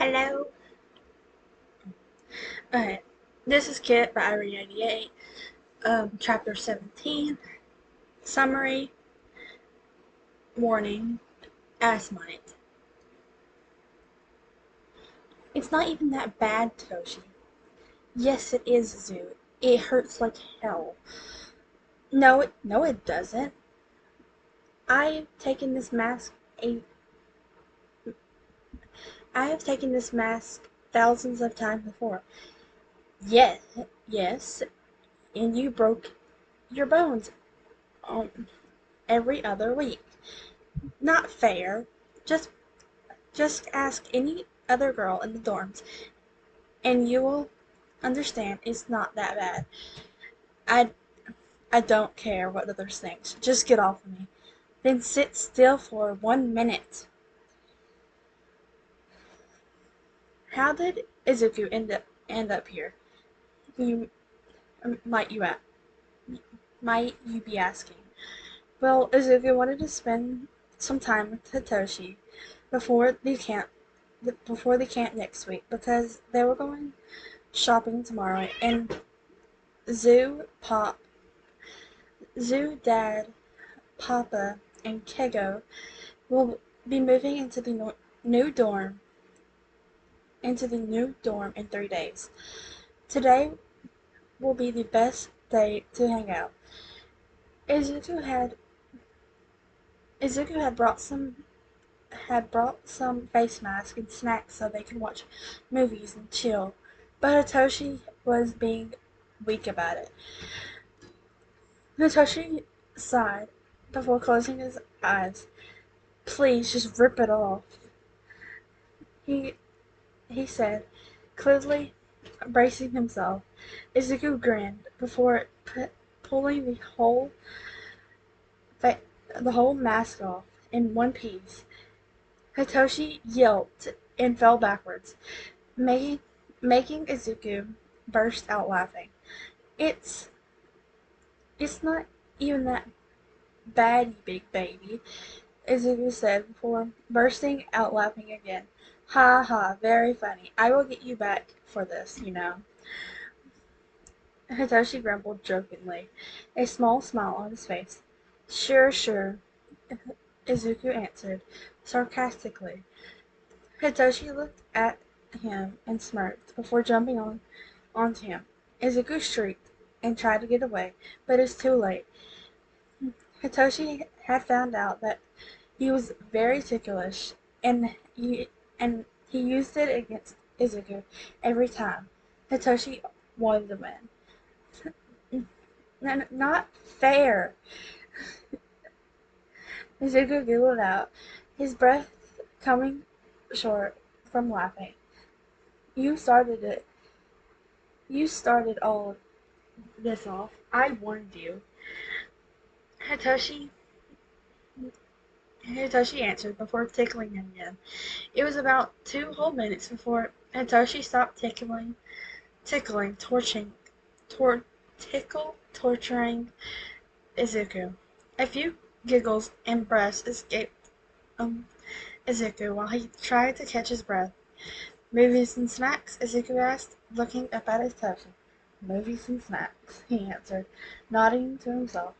Hello. Okay. This is Kit by Avvi88. Chapter 17. Summary. Warning. Asthmite. It's not even that bad, Toshi. Yes, it is, Zoo. It hurts like hell. No, it doesn't. I've taken this mask a I have taken this mask thousands of times before. Yes, yes, and you broke your bones every other week. Not fair. Just Just ask any other girl in the dorms, and you will understand it's not that bad. I I don't care what others think. Just get off of me. Then sit still for 1 minute. How did Izuku end up here? You might you at might you be asking? Well, Izuku wanted to spend some time with Hitoshi before the camp before the camp next week because they were going shopping tomorrow and Zoo, Pop, Zoo, Dad, Papa, and Kego will be moving new dorm into the new dorm in 3 days. Today will be the best day to hang out. Izuku had Izuku had brought some face masks and snacks so they could watch movies and chill, but Hitoshi was being weak about it. Hitoshi sighed before closing his eyes. Please, just rip it off, he he said, clearly bracing himself. Izuku grinned before pulling the whole mask off in one piece. Hitoshi yelped and fell backwards, making making Izuku burst out laughing. It's it's not even that bad, you big baby, Izuku said before bursting out laughing again. Ha ha, very funny. I will get you back for this. Hitoshi grumbled jokingly, a small smile on his face. Sure, sure, Izuku answered, sarcastically. Hitoshi looked at him and smirked before jumping onto him. Izuku shrieked and tried to get away, but it was too late. Hitoshi had found out that he was very ticklish, and he used it against Izuku every time. Hitoshi wanted to win. Not fair. Izuku giggled out, his breath coming short from laughing. You started it. You started all this off. I warned you. Hitoshi Hitoshi answered before tickling him again. It was about 2 whole minutes before Hitoshi stopped tor- torturing Izuku. A few giggles and breaths escaped Izuku while he tried to catch his breath. Movies and snacks? Izuku asked, looking up at Hitoshi. Movies and snacks, he answered, nodding to himself.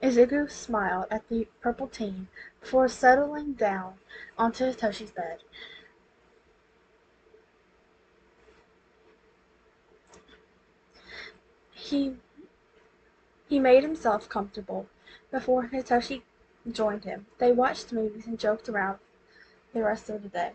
Izuku smiled at the purple teen before settling down onto Hitoshi's bed. He he made himself comfortable before Hitoshi joined him. They watched movies and joked around the rest of the day.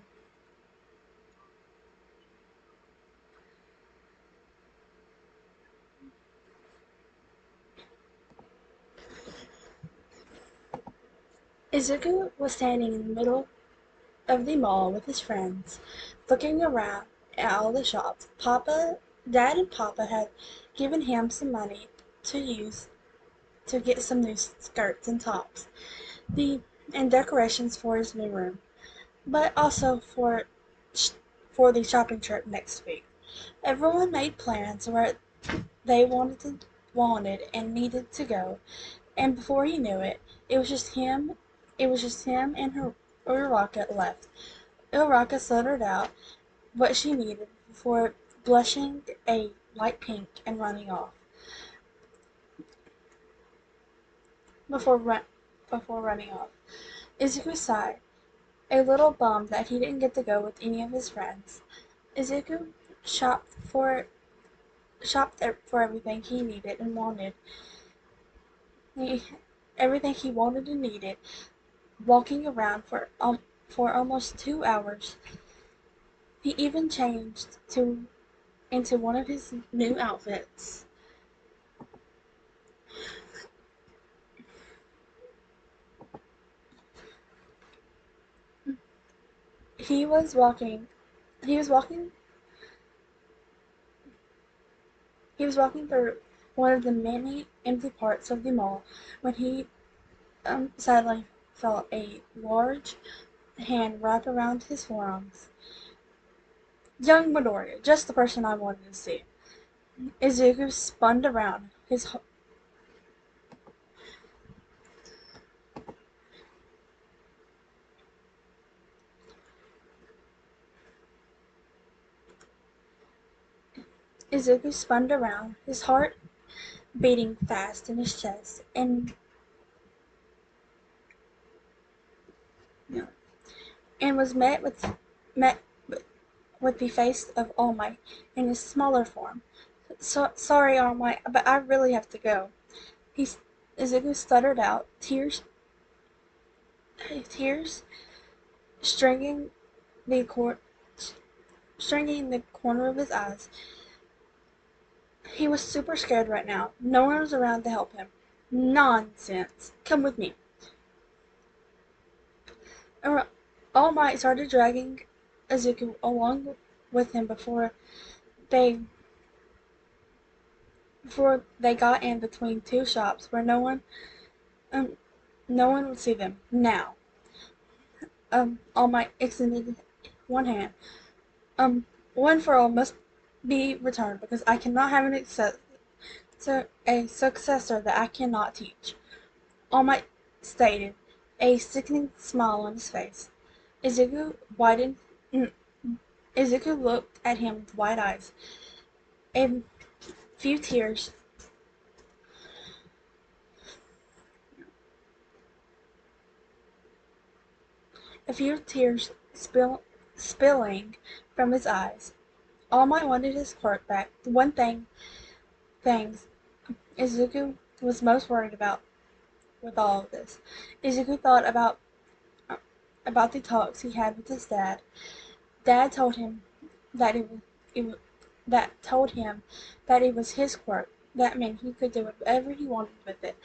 Izuku was standing in the middle of the mall with his friends, looking around at all the shops. Dad and Papa had given him some money to use to get some new skirts and tops, the and decorations for his new room, but also for the shopping trip next week. Everyone made plans where they wanted and needed to go, and before he knew it, it was just him. It was just him and Uraraka left. Uraraka stuttered out, what she needed before blushing a light pink and running off. Before run, before running off, Izuku sighed, a little bummed that he didn't get to go with any of his friends. Izuku shopped for for everything he needed and wanted. He, everything he wanted and needed, walking around for almost 2 hours. He even changed into one of his new outfits. He was walking. He was walking. He was walking through one of the many empty parts of the mall when he sadly felt a large hand wrap around his forearms. Young Midoriya, just the person I wanted to see. Izuku spun around. Izuku spun around, his heart beating fast in his chest, and was met with the face of All Might in his smaller form. Sorry, All Might, but I really have to go. Izuku stuttered out, tears stringing the cor- stringing the corner of his eyes. He was super scared right now. No one was around to help him. Nonsense. Come with me. All Might started dragging Izuku along with him they before they got in between two shops where um no one would see them. Now, All Might extended one hand. One for all must be returned because I cannot have a successor that I cannot teach. All Might stated, a sickening smile on his face. Izuku widened. Izuku looked at him with wide eyes. A few tears spilling from his eyes. All Might wanted his quirk back. The one things Izuku was most worried about with all of this. Izuku thought about the talks he had with his dad. Dad told him that that it was his quirk. That meant he could do whatever he wanted with it.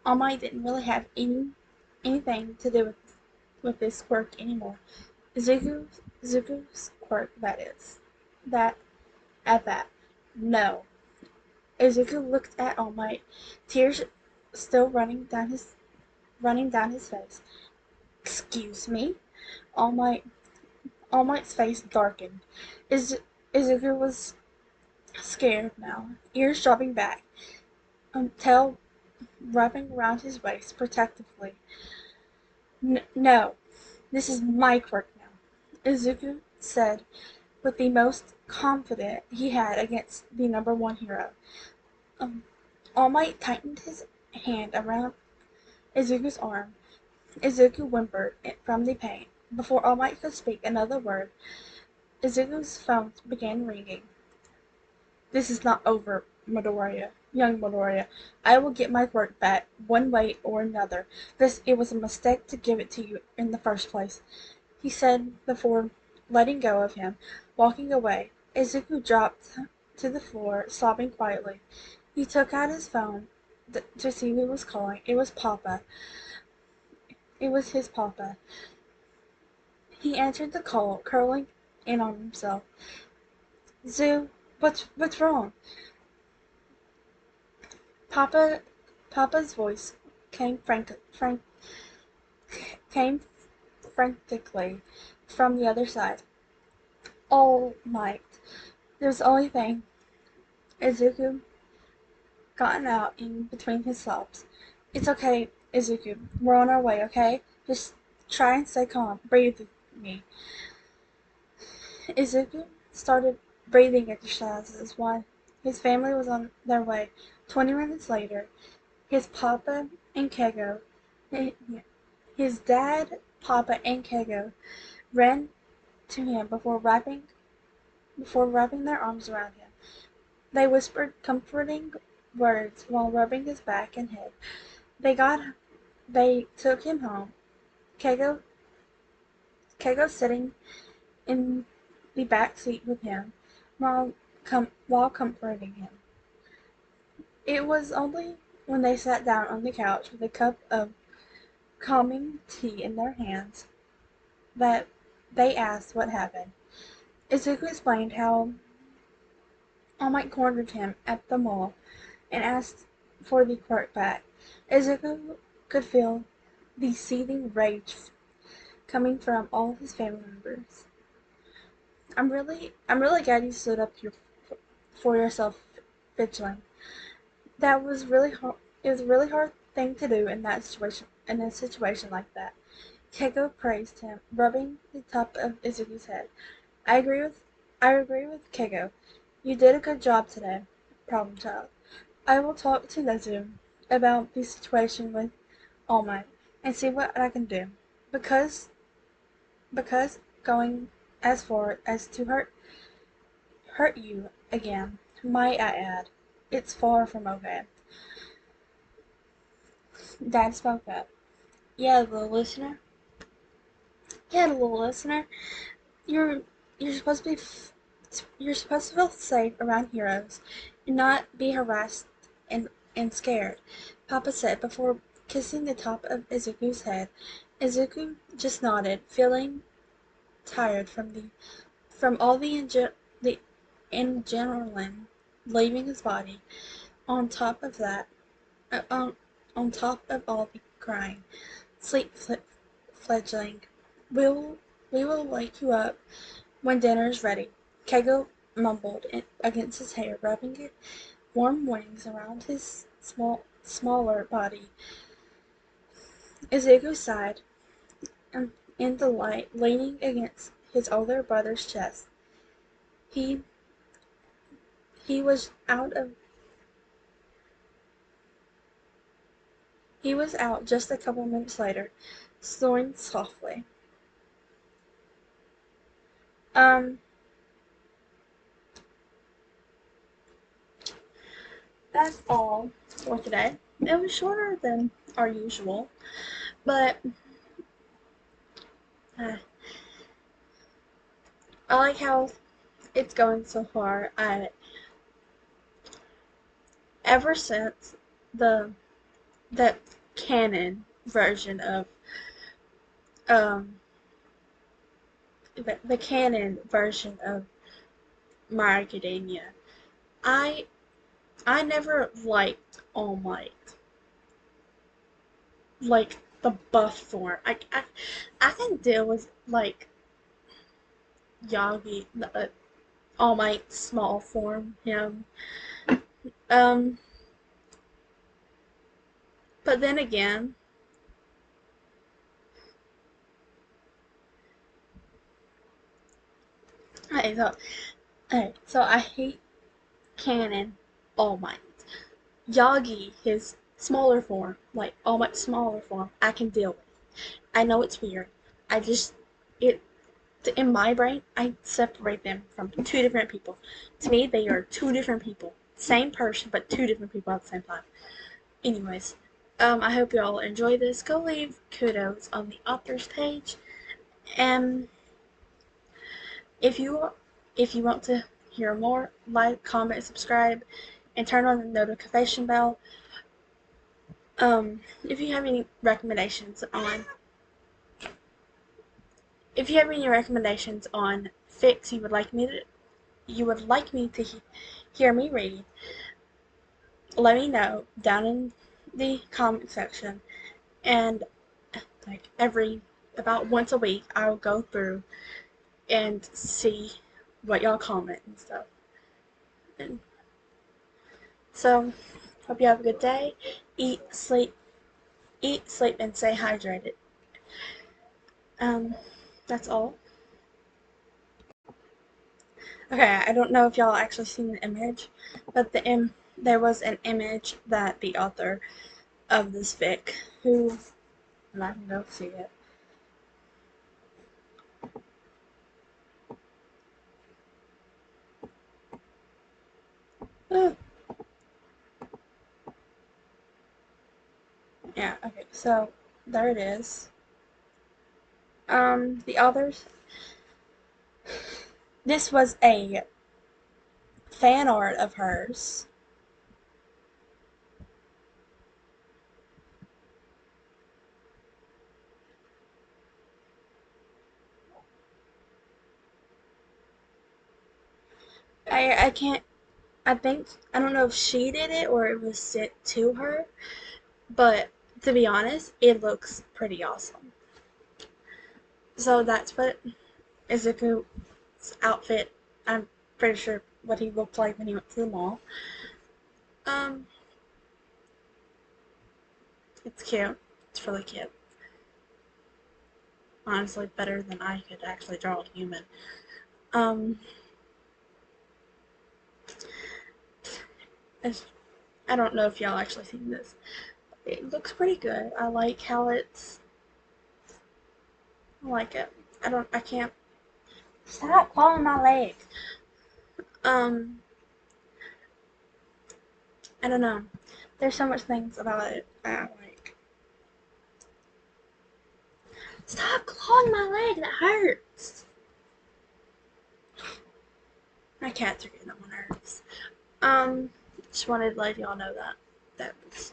All Might didn't really have anything to do with this quirk anymore. Zuko's quirk, that is. That, at that. No. Izuku looked at All Might, tears still running down his face. Excuse me? All Might All Might's face darkened. Izuku was scared now, ears dropping back, tail wrapping around his waist protectively. No, this is my quirk now, Izuku said with the most confidence he had against the number one hero. All Might tightened his hand around Izuku's arm. Izuku whimpered from the pain. Before All Might could speak another word, Izuku's phone began ringing. This is not over, Midoriya. Young Midoriya. I will get my quirk back, one way or another. It was a mistake to give it to you in the first place, he said before letting go of him, walking away. Izuku dropped to the floor, sobbing quietly. He took out his phone to see who was calling. It was Papa. It was his Papa. He answered the call, curling in on himself. Zoo, what's wrong? Papa's voice came came frantically from the other side. All Might. There's the only thing. Izuku gotten out in between his sobs. It's okay, Izuku. We're on our way, okay? Just try and stay calm. Breathe with me. Izuku started breathing exercises while his family was on their way. 20 minutes later, his papa and Kego, his dad, papa, and Kego ran to him before wrapping their arms around him. They whispered comforting words while rubbing his back and head. They took him home. Kego, Kego sitting in the back seat with him while comforting him. It was only when they sat down on the couch with a cup of calming tea in their hands that they asked what happened. Izuku explained how All Might cornered him at the mall and asked for the quirk back. Izuku could feel the seething rage coming from all his family members. I'm really glad you stood up for yourself, Fitchling. That was really hard. It was a really hard thing to do in that situation. In a situation like that, Keiko praised him, rubbing the top of Izuku's head. I agree with Keiko. You did a good job today, problem child. I will talk to Nezu about the situation with All Might and see what I can do. Because going as far as to hurt you again, might I add, it's far from okay. Dad spoke up. Yeah, little listener. Yeah, little listener. You're you're supposed to be you're supposed to feel safe around heroes and not be harassed and scared, Papa said before kissing the top of Izuku's head. Izuku just nodded, feeling tired from all the adrenaline leaving his body. On top of that, uh, on, on top of all the crying, sleep fledgling. We will wake you up when dinner is ready. Kego mumbled against his hair, rubbing it warm wings around his smaller body. Izuku sighed in delight, leaning against his older brother's chest. He he was out of he was out just a couple minutes later, snoring softly. Um, that's all for today. It was shorter than our usual, but uh, I like how it's going so far. Ever since the the canon version of um the canon version of My Academia, I I never liked All Might, like the buff form. I can deal with like Yagi, All Might small form him. Um, but then again, okay, so I hate canon All Might. Yagi, his smaller form, like All Might's smaller form, I can deal with. I know it's weird. I just it in my brain, I separate them from two different people. To me, they are two different people. Same person, but two different people at the same time. Anyways, I hope you all enjoy this. Go leave kudos on the author's page, and if you want to hear more, like, comment, subscribe, and turn on the notification bell. If you have any recommendations on fics you would like me to hear me read, let me know down in the comment section, and like about once a week I'll go through and see what y'all comment and stuff. And so hope you have a good day. Eat, sleep, and stay hydrated. That's all. Okay, I don't know if y'all actually seen the image, but there was an image that the author of this fic, who, and I can go see it. Uh, yeah, okay, so there it is. The authors. This was a fan art of hers. I can't. I think I don't know if she did it or it was sent to her, but to be honest, it looks pretty awesome. So that's what Izuku's outfit. I'm pretty sure what he looked like when he went to the mall. Um, it's cute. It's really cute. Honestly, better than I could actually draw a human. Um, I don't know if y'all actually seen this. It looks pretty good. I like how it's. I like it. I can't. Stop clawing my leg. Um, I don't know. There's so much things about it I like. Stop clawing my leg. That hurts. My cats are getting on my nerves. Just wanted to let y'all know that. That was